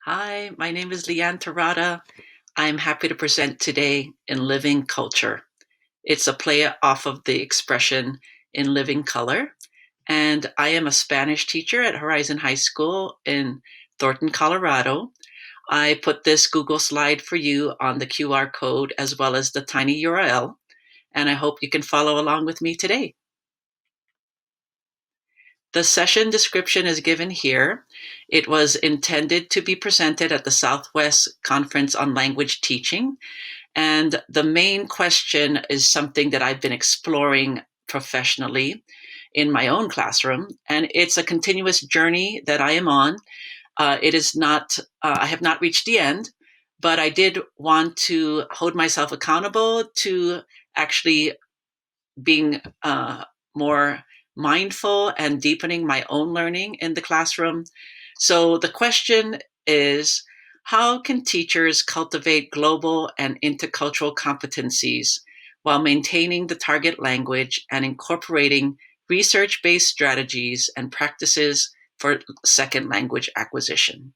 Hi, my name is Lyanne Terada. I'm happy to present today in Living Culture. It's a play off of the expression in living color. And I am a Spanish teacher at Horizon High School in Thornton, Colorado. I put this Google slide for you on the QR code as well as the tiny URL, and I hope you can follow along with me today. The session description is given here. It was intended to be presented at the Southwest Conference on Language Teaching. And the main question is something that I've been exploring professionally in my own classroom. And it's a continuous journey that I am on. It is not, I have not reached the end, but I did want to hold myself accountable to actually being more mindful and deepening my own learning in the classroom. So the question is, how can teachers cultivate global and intercultural competencies while maintaining the target language and incorporating research-based strategies and practices for second language acquisition?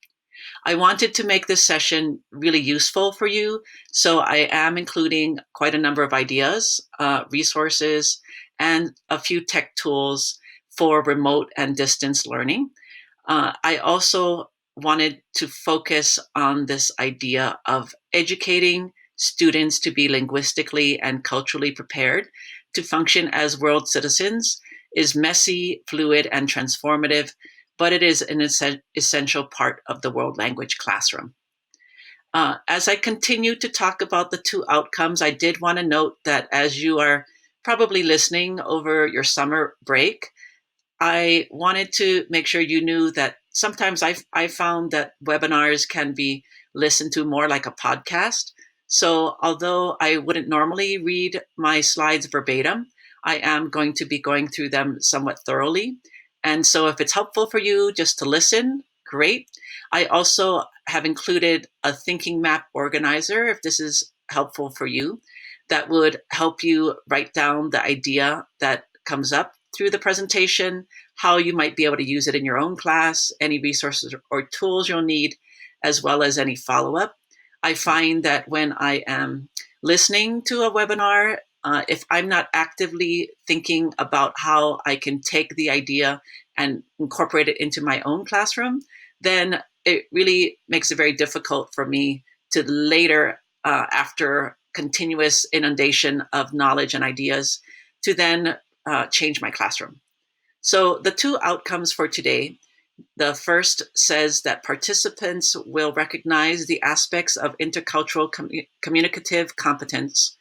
I wanted to make this session really useful for you, so I am including quite a number of ideas, resources, and a few tech tools for remote and distance learning. I also wanted to focus on this idea of educating students to be linguistically and culturally prepared to function as world citizens is messy, fluid, and transformative, but it is an essential part of the world language classroom. As I continue to talk about the two outcomes, I did want to note that as you are probably listening over your summer break, I wanted to make sure you knew that sometimes I found that webinars can be listened to more like a podcast. So although I wouldn't normally read my slides verbatim, I am going to be going through them somewhat thoroughly. And so if it's helpful for you just to listen, great. I also have included a thinking map organizer, if this is helpful for you, that would help you write down the idea that comes up through the presentation, how you might be able to use it in your own class, any resources or tools you'll need, as well as any follow-up. I find that when I am listening to a webinar, if I'm not actively thinking about how I can take the idea and incorporate it into my own classroom, then it really makes it very difficult for me to later, after continuous inundation of knowledge and ideas, to then change my classroom. So the two outcomes for today, the first says that participants will recognize the aspects of intercultural communicative competence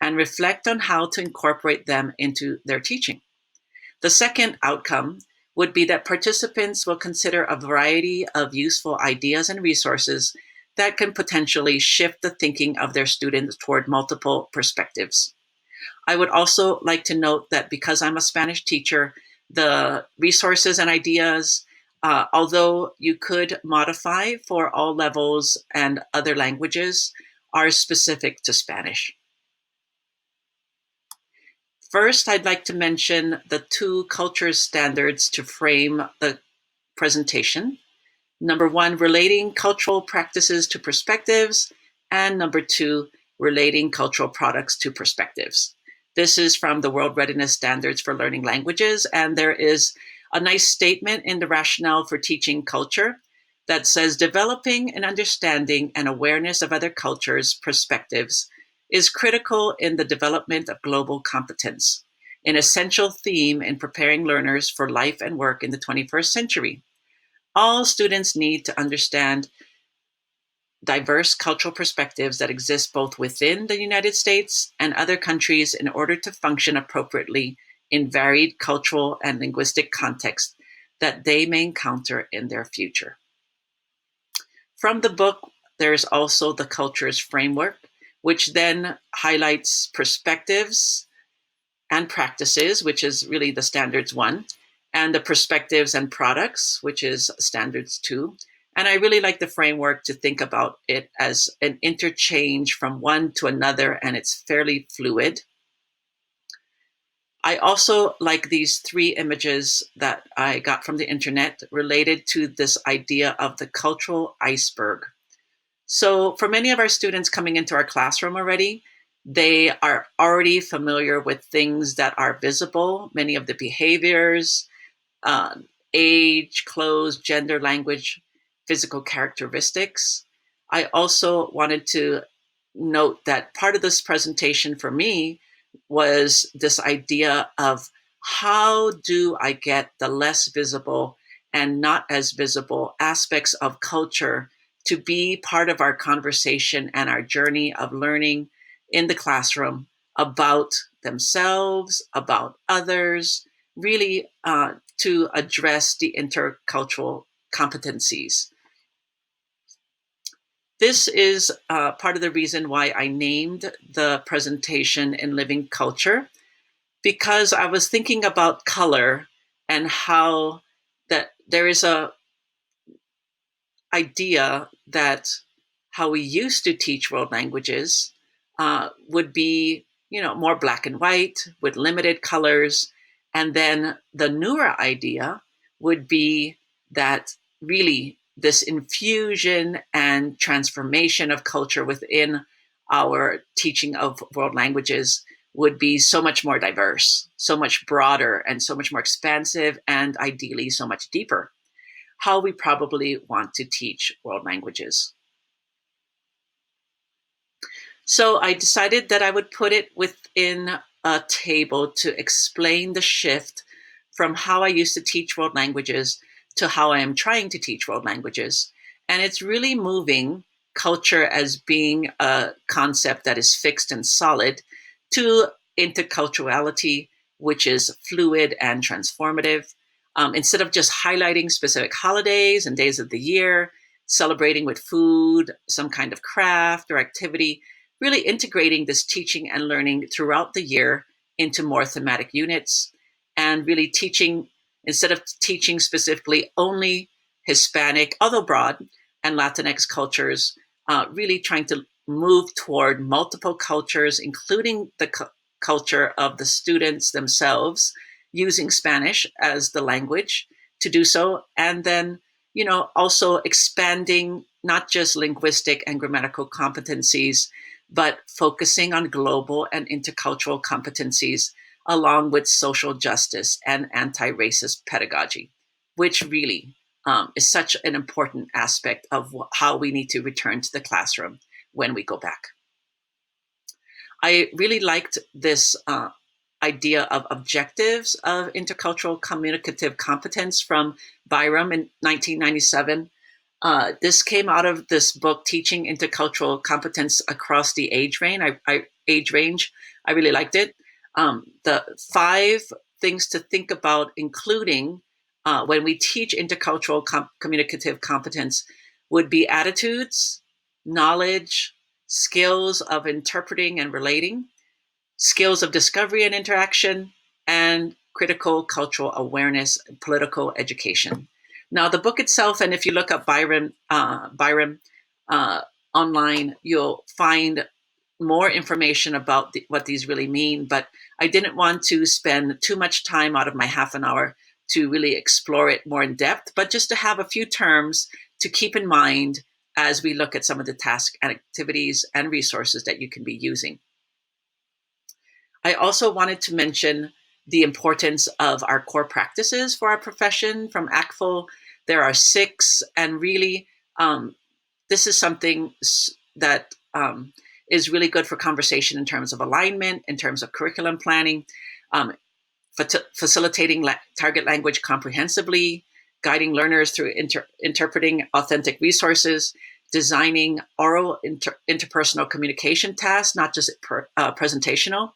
and reflect on how to incorporate them into their teaching. The second outcome would be that participants will consider a variety of useful ideas and resources that can potentially shift the thinking of their students toward multiple perspectives. I would also like to note that because I'm a Spanish teacher, the resources and ideas, although you could modify for all levels and other languages, are specific to Spanish. First, I'd like to mention the two culture standards to frame the presentation. Number one, relating cultural practices to perspectives, and number two, relating cultural products to perspectives. This is from the World Readiness Standards for Learning Languages, and there is a nice statement in the rationale for teaching culture that says developing an understanding and awareness of other cultures' perspectives is critical in the development of global competence, an essential theme in preparing learners for life and work in the 21st century. All students need to understand diverse cultural perspectives that exist both within the United States and other countries in order to function appropriately in varied cultural and linguistic contexts that they may encounter in their future. From the book, there's also the cultures framework, which then highlights perspectives and practices, which is really the standards 1, and the perspectives and products, which is standards 2. And I really like the framework to think about it as an interchange from one to another, and it's fairly fluid. I also like these three images that I got from the internet related to this idea of the cultural iceberg. So, for many of our students coming into our classroom already, they are already familiar with things that are visible, many of the behaviors, uh, age, clothes, gender, language, physical characteristics. I also wanted to note that part of this presentation for me was this idea of how do I get the less visible and not as visible aspects of culture to be part of our conversation and our journey of learning in the classroom about themselves, about others, really to address the intercultural competencies. This is part of the reason why I named the presentation in Living Culture, because I was thinking about color and how that there is a idea that how we used to teach world languages would be, more black and white with limited colors. And then the newer idea would be that really this infusion and transformation of culture within our teaching of world languages would be so much more diverse, so much broader, and so much more expansive, and ideally so much deeper how we probably want to teach world languages. So I decided that I would put it within a table to explain the shift from how I used to teach world languages to how I am trying to teach world languages. And it's really moving culture as being a concept that is fixed and solid to interculturality, which is fluid and transformative. Instead of just highlighting specific holidays and days of the year, celebrating with food, some kind of craft or activity, really integrating this teaching and learning throughout the year into more thematic units and really teaching, instead of teaching specifically only Hispanic, although broad, and Latinx cultures, really trying to move toward multiple cultures, including the culture of the students themselves, using Spanish as the language to do so. And then, also expanding not just linguistic and grammatical competencies, but focusing on global and intercultural competencies along with social justice and anti-racist pedagogy, which really is such an important aspect of how we need to return to the classroom when we go back. I really liked this idea of objectives of intercultural communicative competence from Byram in 1997. This came out of this book, Teaching Intercultural Competence Across the Age Range. I really liked it. The 5 things to think about, including when we teach intercultural communicative competence, would be attitudes, knowledge, skills of interpreting and relating, skills of discovery and interaction, and critical cultural awareness, political education. Now, the book itself, and if you look up Byram online, you'll find more information about what these really mean. But I didn't want to spend too much time out of my half an hour to really explore it more in depth, but just to have a few terms to keep in mind as we look at some of the tasks and activities and resources that you can be using. I also wanted to mention the importance of our core practices for our profession from ACTFL. There are 6, and really, this is something that is really good for conversation in terms of alignment, in terms of curriculum planning, facilitating target language comprehensively, guiding learners through interpreting authentic resources, designing oral interpersonal communication tasks, not just presentational,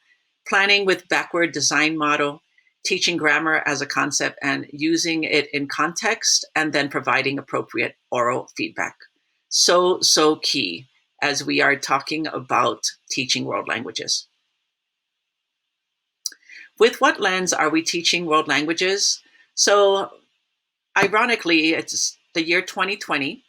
planning with backward design model, teaching grammar as a concept and using it in context, and then providing appropriate oral feedback. So key as we are talking about teaching world languages. With what lens are we teaching world languages? So ironically, it's the year 2020,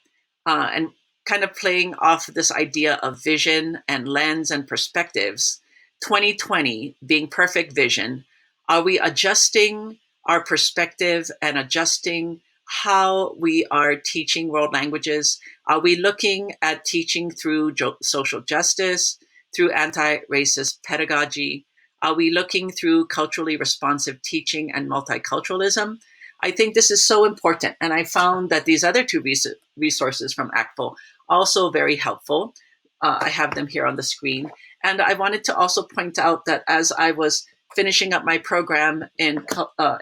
and kind of playing off this idea of vision and lens and perspectives. 2020 being perfect vision, Are we adjusting our perspective and adjusting how we are teaching world languages? Are we looking at teaching through social justice, through anti-racist pedagogy? Are we looking through culturally responsive teaching and multiculturalism? I think this is so important. And I found that these other two resources from ACTFL also very helpful. I have them here on the screen. And I wanted to also point out that as I was finishing up my program in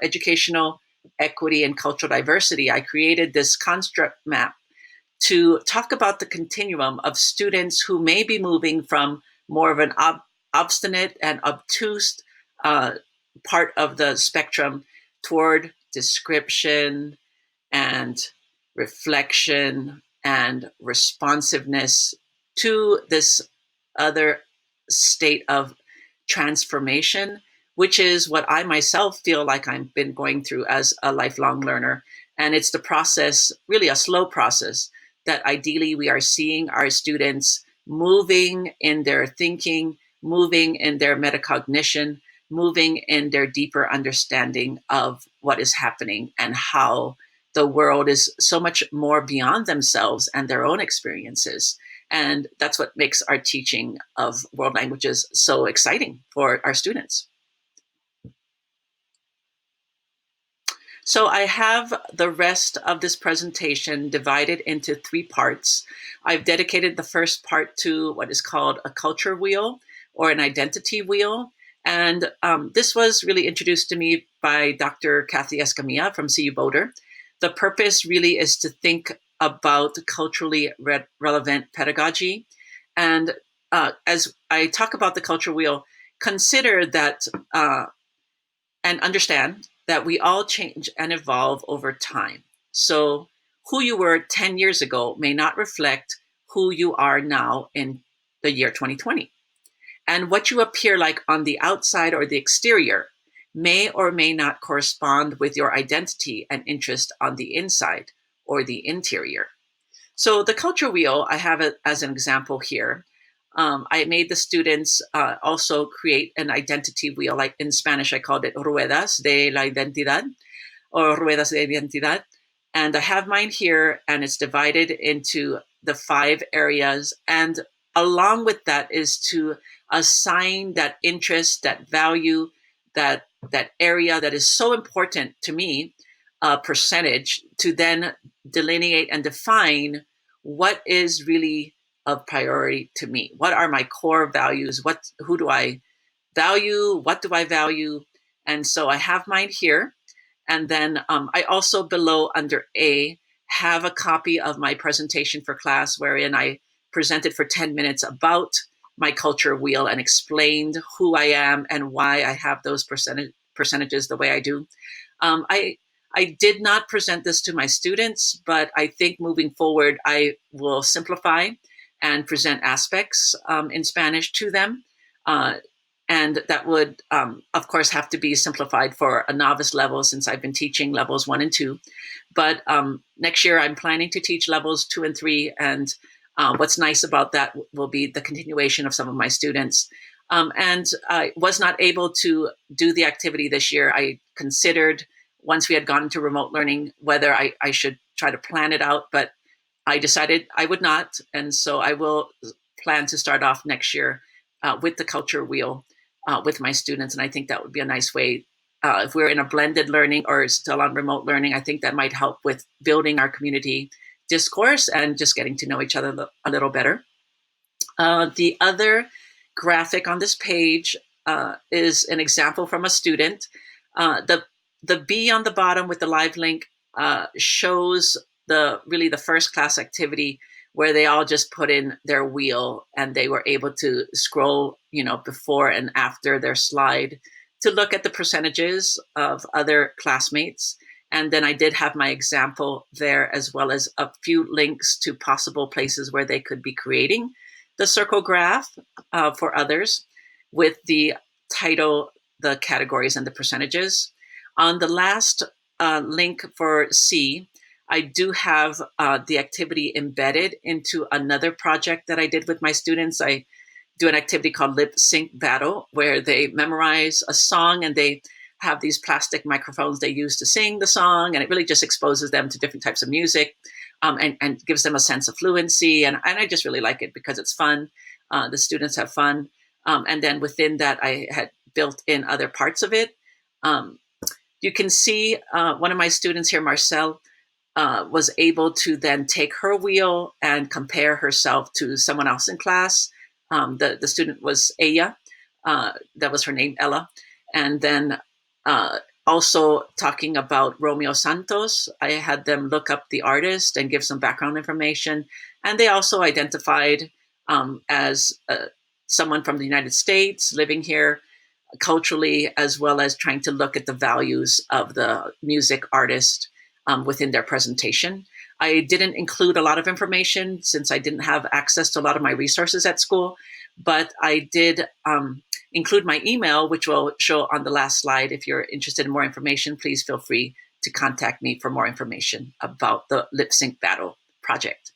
educational equity and cultural diversity, I created this construct map to talk about the continuum of students who may be moving from more of an obstinate and obtuse part of the spectrum toward description and reflection and responsiveness to this other state of transformation, which is what I myself feel like I've been going through as a lifelong learner. And it's the process, really a slow process, that ideally we are seeing our students moving in their thinking, moving in their metacognition, moving in their deeper understanding of what is happening and how the world is so much more beyond themselves and their own experiences. And that's what makes our teaching of world languages so exciting for our students. So I have the rest of this presentation divided into 3 parts. I've dedicated the first part to what is called a culture wheel or an identity wheel. And this was really introduced to me by Dr. Kathy Escamilla from CU Boulder. The purpose really is to think about culturally relevant pedagogy. And as I talk about the culture wheel, consider that and understand that we all change and evolve over time. So who you were 10 years ago may not reflect who you are now in the year 2020. And what you appear like on the outside or the exterior may or may not correspond with your identity and interest on the inside or the interior. So the culture wheel, I have it as an example here. I made the students also create an identity wheel, like in Spanish, I called it Ruedas de la Identidad or Ruedas de Identidad. And I have mine here, and it's divided into the 5 areas. And along with that is to assign that interest, that value, that area that is so important to me, percentage, to then delineate and define what is really of priority to me. What are my core values? Who do I value? What do I value? And so I have mine here. And then I also below under A have a copy of my presentation for class wherein I presented for 10 minutes about my culture wheel and explained who I am and why I have those percentages the way I do. I did not present this to my students, but I think moving forward, I will simplify and present aspects in Spanish to them. And that would, of course, have to be simplified for a novice level since I've been teaching levels 1 and 2. But next year, I'm planning to teach levels 2 and 3. And what's nice about that will be the continuation of some of my students. And I was not able to do the activity this year. I considered, once we had gone into remote learning, whether I should try to plan it out, but I decided I would not. And so I will plan to start off next year with the culture wheel with my students. And I think that would be a nice way. If we're in a blended learning or still on remote learning, I think that might help with building our community discourse and just getting to know each other a little better. The other graphic on this page is an example from a student. The B on the bottom with the live link shows the first class activity where they all just put in their wheel and they were able to scroll, before and after their slide to look at the percentages of other classmates. And then I did have my example there, as well as a few links to possible places where they could be creating the circle graph for others with the title, the categories, and the percentages. On the last link for C, I do have the activity embedded into another project that I did with my students. I do an activity called Lip Sync Battle, where they memorize a song and they have these plastic microphones they use to sing the song, and it really just exposes them to different types of music, and gives them a sense of fluency. And I just really like it because it's fun. The students have fun. And then within that, I had built in other parts of it. You can see one of my students here, Marcel, was able to then take her wheel and compare herself to someone else in class. The student was Aya. That was her name, Ella. And then also talking about Romeo Santos, I had them look up the artist and give some background information. And they also identified as someone from the United States living here culturally, as well as trying to look at the values of the music artist within their presentation. I didn't include a lot of information since I didn't have access to a lot of my resources at school, but I did include my email, which will show on the last slide. If you're interested in more information, please feel free to contact me for more information about the Lip Sync Battle project.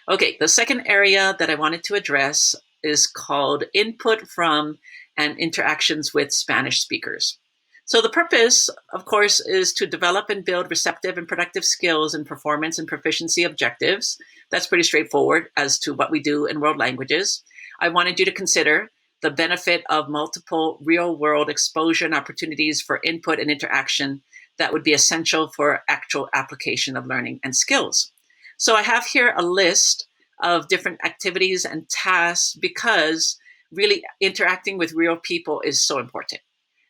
Okay, the second area that I wanted to address is called input from and interactions with Spanish speakers. So the purpose, of course, is to develop and build receptive and productive skills in performance and proficiency objectives. That's pretty straightforward as to what we do in world languages. I wanted you to consider the benefit of multiple real-world exposure and opportunities for input and interaction that would be essential for actual application of learning and skills. So I have here a list of different activities and tasks because really interacting with real people is so important.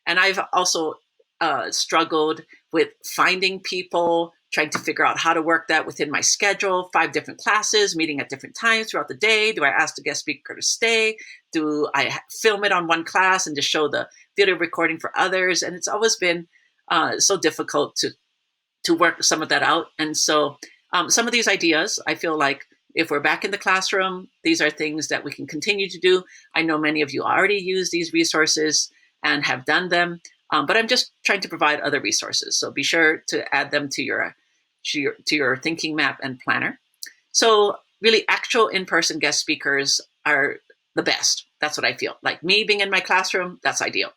And I've also struggled with finding people, trying to figure out how to work that within my schedule, 5 different classes, meeting at different times throughout the day. Do I ask the guest speaker to stay? Do I film it on one class and just show the video recording for others? And it's always been so difficult to work some of that out. And so some of these ideas, I feel like if we're back in the classroom, these are things that we can continue to do. I know many of you already use these resources and have done them, but I'm just trying to provide other resources. So be sure to add them to your thinking map and planner. So really actual in-person guest speakers are the best. That's what I feel. Like me being in my classroom, that's ideal.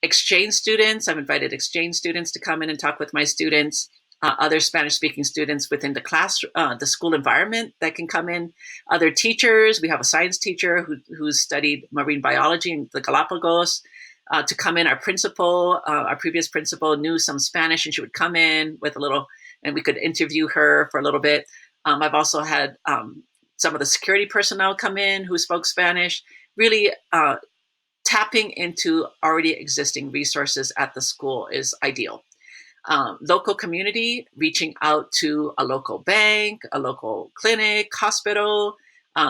Exchange students, I've invited exchange students to come in and talk with my students. Other Spanish-speaking students within the class, the school environment that can come in. Other teachers, we have a science teacher who's studied marine biology in the Galapagos, to come in. Our principal, our previous principal knew some Spanish, and she would come in with a little, and we could interview her for a little bit. I've also had some of the security personnel come in who spoke Spanish, really tapping into already existing resources at the school is ideal. Local community, reaching out to a local bank, a local clinic, hospital,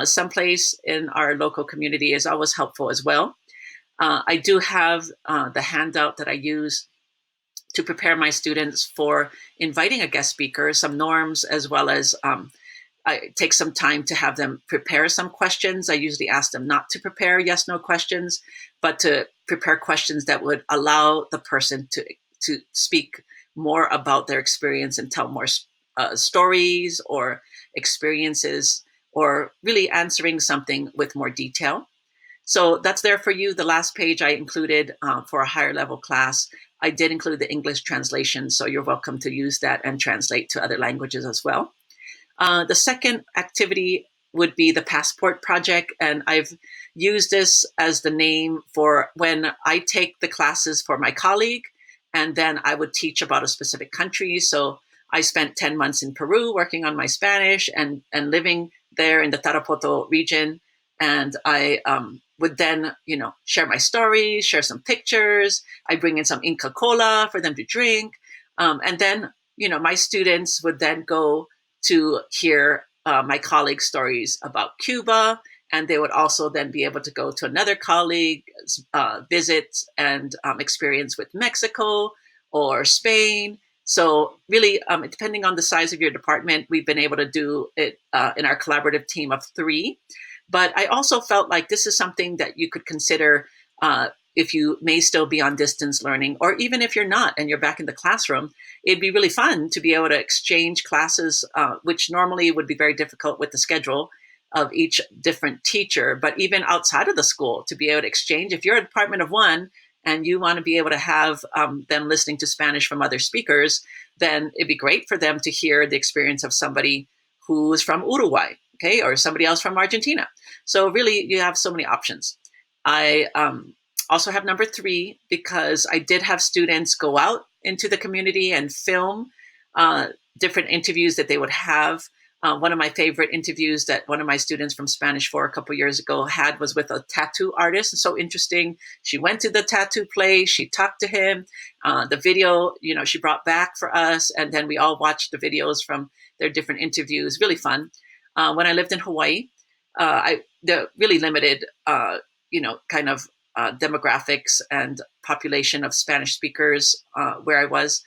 someplace in our local community is always helpful as well. I do have the handout that I use to prepare my students for inviting a guest speaker, some norms, as well as I take some time to have them prepare some questions. I usually ask them not to prepare yes/no questions, but to prepare questions that would allow the person to speak more about their experience and tell more stories or experiences, or really answering something with more detail. So that's there for you. The last page I included for a higher level class, I did include the English translation, so you're welcome to use that and translate to other languages as well. The second activity would be the Passport Project, and I've used this as the name for when I take the classes for my colleague, and then I would teach about a specific country. So I spent 10 months in Peru working on my Spanish and living there in the Tarapoto region. And I would then, share my stories, share some pictures. I bring in some Inca Cola for them to drink. And then, my students would then go to hear my colleagues' stories about Cuba. And they would also then be able to go to another colleague's visit and experience with Mexico or Spain. So really, depending on the size of your department, we've been able to do it in our collaborative team of 3. But I also felt like this is something that you could consider if you may still be on distance learning, or even if you're not and you're back in the classroom. It'd be really fun to be able to exchange classes, which normally would be very difficult with the schedule of each different teacher, but even outside of the school to be able to exchange. If you're a department of 1 and you want to be able to have them listening to Spanish from other speakers, then it'd be great for them to hear the experience of somebody who is from Uruguay, okay, or somebody else from Argentina. So really, you have so many options. I also have number 3 because I did have students go out into the community and film different interviews that they would have. One of my favorite interviews that one of my students from Spanish 4 a couple years ago had was with a tattoo artist. So interesting. She went to the tattoo place. She talked to him. The video, she brought back for us. And then we all watched the videos from their different interviews. Really fun. When I lived in Hawaii, the really limited, kind of demographics and population of Spanish speakers where I was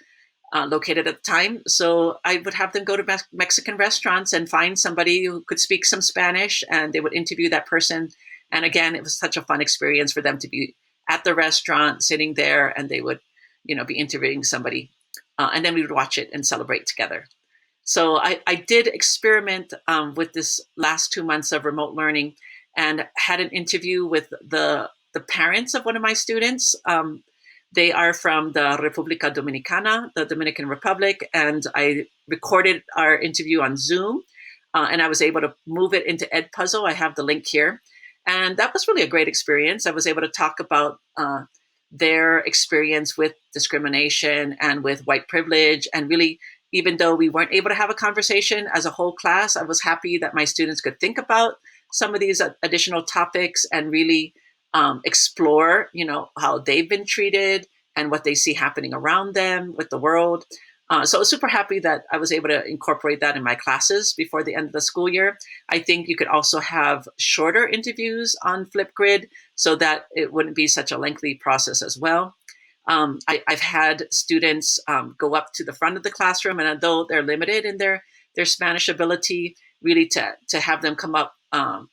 located at the time. So I would have them go to Mexican restaurants and find somebody who could speak some Spanish, and they would interview that person. And again, it was such a fun experience for them to be at the restaurant, sitting there, and they would, be interviewing somebody. And then we would watch it and celebrate together. So I did experiment with this last 2 months of remote learning and had an interview with the parents of one of my students. They are from the República Dominicana, the Dominican Republic, and I recorded our interview on Zoom, and I was able to move it into Edpuzzle. I have the link here, and that was really a great experience. I was able to talk about their experience with discrimination and with white privilege, and really, even though we weren't able to have a conversation as a whole class, I was happy that my students could think about some of these additional topics and really explore, how they've been treated and what they see happening around them with the world. So I was super happy that I was able to incorporate that in my classes before the end of the school year. I think you could also have shorter interviews on Flipgrid so that it wouldn't be such a lengthy process as well. I've had students go up to the front of the classroom, and although they're limited in their Spanish ability, really to have them come up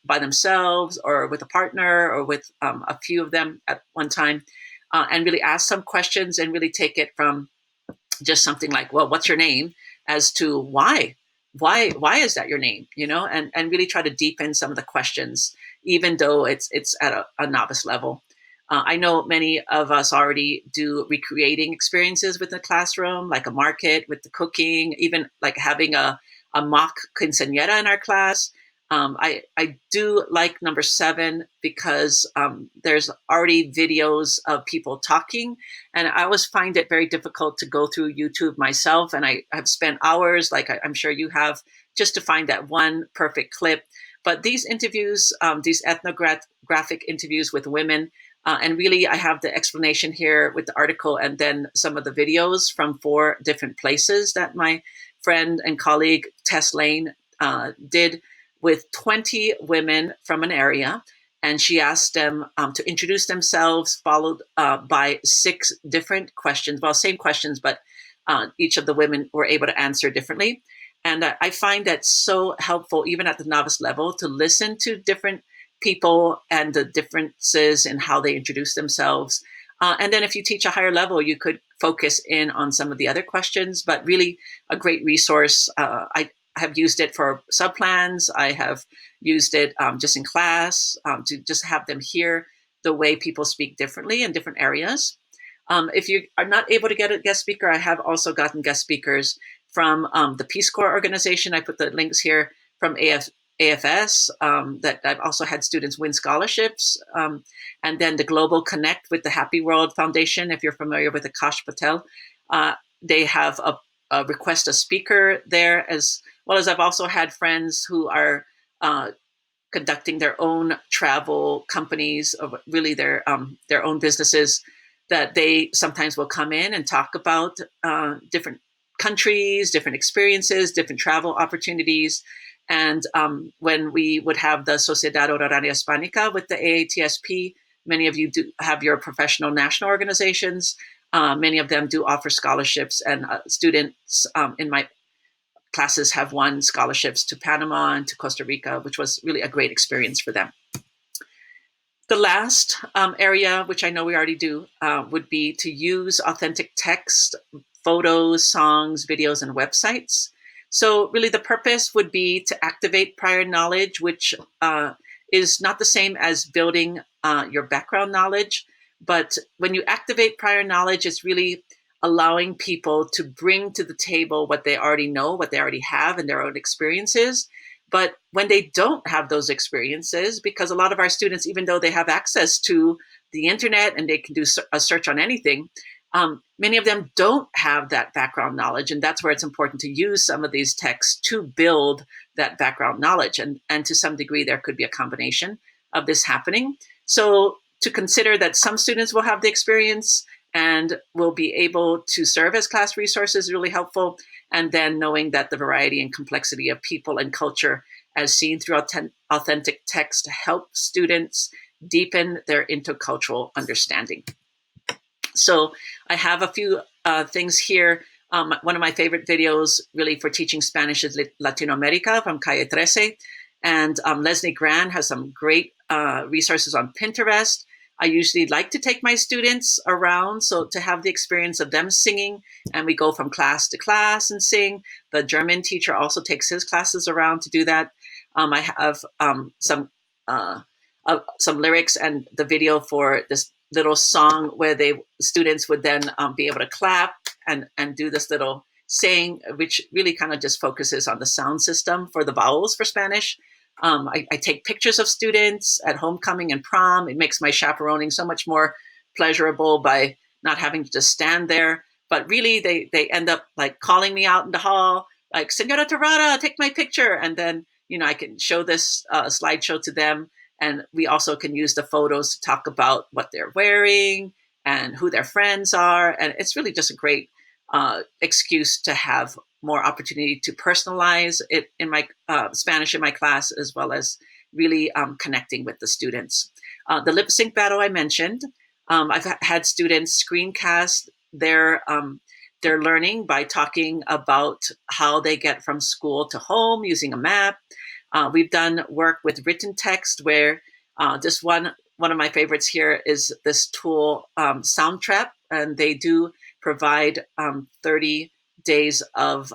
by themselves or with a partner or with a few of them at one time and really ask some questions and really take it from just something like, well, what's your name, as to why is that your name, and really try to deepen some of the questions, even though it's at a novice level. I know many of us already do recreating experiences with the classroom, like a market with the cooking, even like having a mock quinceañera in our class. I do like number 7 because there's already videos of people talking, and I always find it very difficult to go through YouTube myself, and I have spent hours, like I'm sure you have, just to find that one perfect clip. But these interviews, these ethnographic interviews with women, and really I have the explanation here with the article and then some of the videos from 4 different places that my friend and colleague Tess Lane did with 20 women from an area. And she asked them to introduce themselves, followed by 6 different questions. Well, same questions, but each of the women were able to answer differently. And I find that so helpful, even at the novice level, to listen to different people and the differences in how they introduce themselves. And then if you teach a higher level, you could focus in on some of the other questions, but really a great resource. I have used it for subplans. I have used it just in class to just have them hear the way people speak differently in different areas. If you are not able to get a guest speaker, I have also gotten guest speakers from the Peace Corps organization. I put the links here from AFS, that I've also had students win scholarships. And then the Global Connect with the Happy World Foundation, if you're familiar with Akash Patel, they have a request a speaker there, as well as I've also had friends who are conducting their own travel companies, or really their own businesses, that they sometimes will come in and talk about different countries, different experiences, different travel opportunities. And when we would have the Sociedad Horaria Hispánica with the AATSP, many of you do have your professional national organizations. Many of them do offer scholarships, and students in my classes have won scholarships to Panama and to Costa Rica, which was really a great experience for them. The last area, which I know we already do, would be to use authentic text, photos, songs, videos, and websites. So really the purpose would be to activate prior knowledge, which is not the same as building your background knowledge, But when you activate prior knowledge, it's really allowing people to bring to the table what they already know, what they already have in their own experiences. But when they don't have those experiences, because a lot of our students, even though they have access to the internet and they can do a search on anything, many of them don't have that background knowledge. And that's where it's important to use some of these texts to build that background knowledge. And to some degree, there could be a combination of this happening. So to consider that some students will have the experience and will be able to serve as class resources is really helpful. And then knowing that the variety and complexity of people and culture as seen through authentic text help students deepen their intercultural understanding. So I have a few things here. One of my favorite videos really for teaching Spanish is Latino America from Calle 13. And Leslie Grand has some great resources on Pinterest. I usually like to take my students around, so to have the experience of them singing, and we go from class to class and sing. The German teacher also takes his classes around to do that. I have some lyrics and the video for this little song where students would then be able to clap and do this little saying, which really kind of just focuses on the sound system for the vowels for Spanish. I take pictures of students at homecoming and prom. It makes my chaperoning so much more pleasurable by not having to just stand there. But really, they end up like calling me out in the hall, like, Senora Terada, take my picture. And then, I can show this slideshow to them. And we also can use the photos to talk about what they're wearing and who their friends are. And it's really just a great excuse to have more opportunity to personalize it in my Spanish in my class, as well as really connecting with the students. The lip sync battle I mentioned, I've had students screencast their learning by talking about how they get from school to home using a map. We've done work with written text where just one of my favorites here is this tool, Soundtrap, and they do provide 30 days of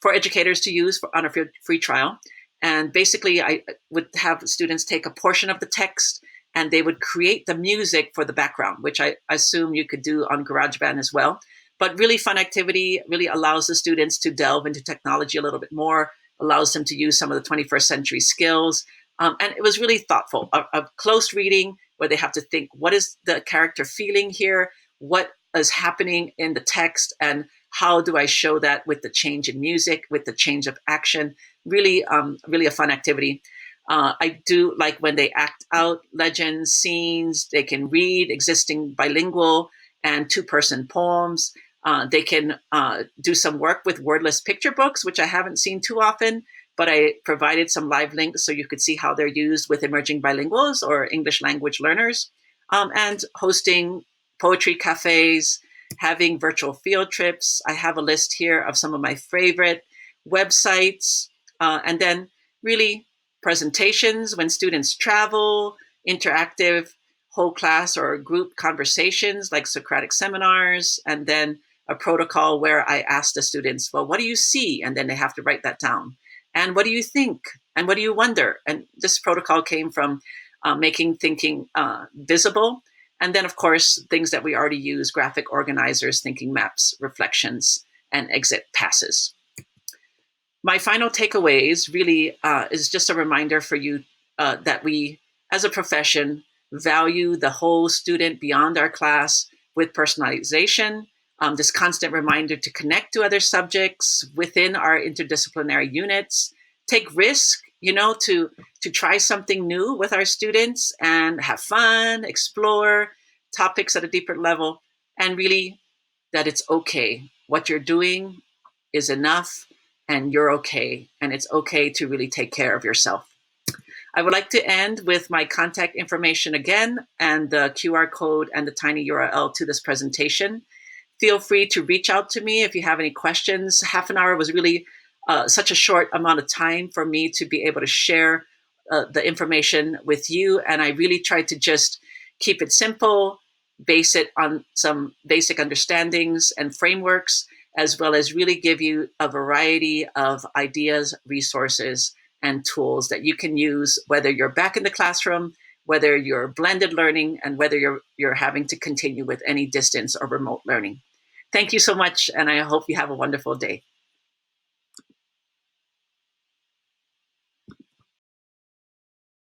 for educators to use on a free trial. And basically, I would have students take a portion of the text and they would create the music for the background, which I assume you could do on GarageBand as well. But really fun activity, really allows the students to delve into technology a little bit more, allows them to use some of the 21st century skills. And it was really thoughtful, a close reading where they have to think, what is the character feeling here? What is happening in the text? And how do I show that with the change in music, with the change of action? Really, really a fun activity. I do like when they act out legends, scenes. They can read existing bilingual and two-person poems. They can do some work with wordless picture books, which I haven't seen too often, but I provided some live links so you could see how they're used with emerging bilinguals or English language learners, and hosting poetry cafes, having virtual field trips. I have a list here of some of my favorite websites, and then really presentations when students travel, interactive whole class or group conversations like Socratic seminars, and then a protocol where I ask the students, well, what do you see? And then they have to write that down. And what do you think? And what do you wonder? And this protocol came from making thinking visible. And then, of course, things that we already use, graphic organizers, thinking maps, reflections, and exit passes. My final takeaways really is just a reminder for you that we, as a profession, value the whole student beyond our class with personalization, this constant reminder to connect to other subjects within our interdisciplinary units, take risk, to try something new with our students and have fun, explore topics at a deeper level, and really that it's okay. What you're doing is enough and you're okay. And it's okay to really take care of yourself. I would like to end with my contact information again and the QR code and the tiny URL to this presentation. Feel free to reach out to me if you have any questions. Half an hour was really such a short amount of time for me to be able to share the information with you. And I really tried to just keep it simple, base it on some basic understandings and frameworks, as well as really give you a variety of ideas, resources, and tools that you can use, whether you're back in the classroom whether you're blended learning and whether you're having to continue with any distance or remote learning. Thank you so much, and I hope you have a wonderful day.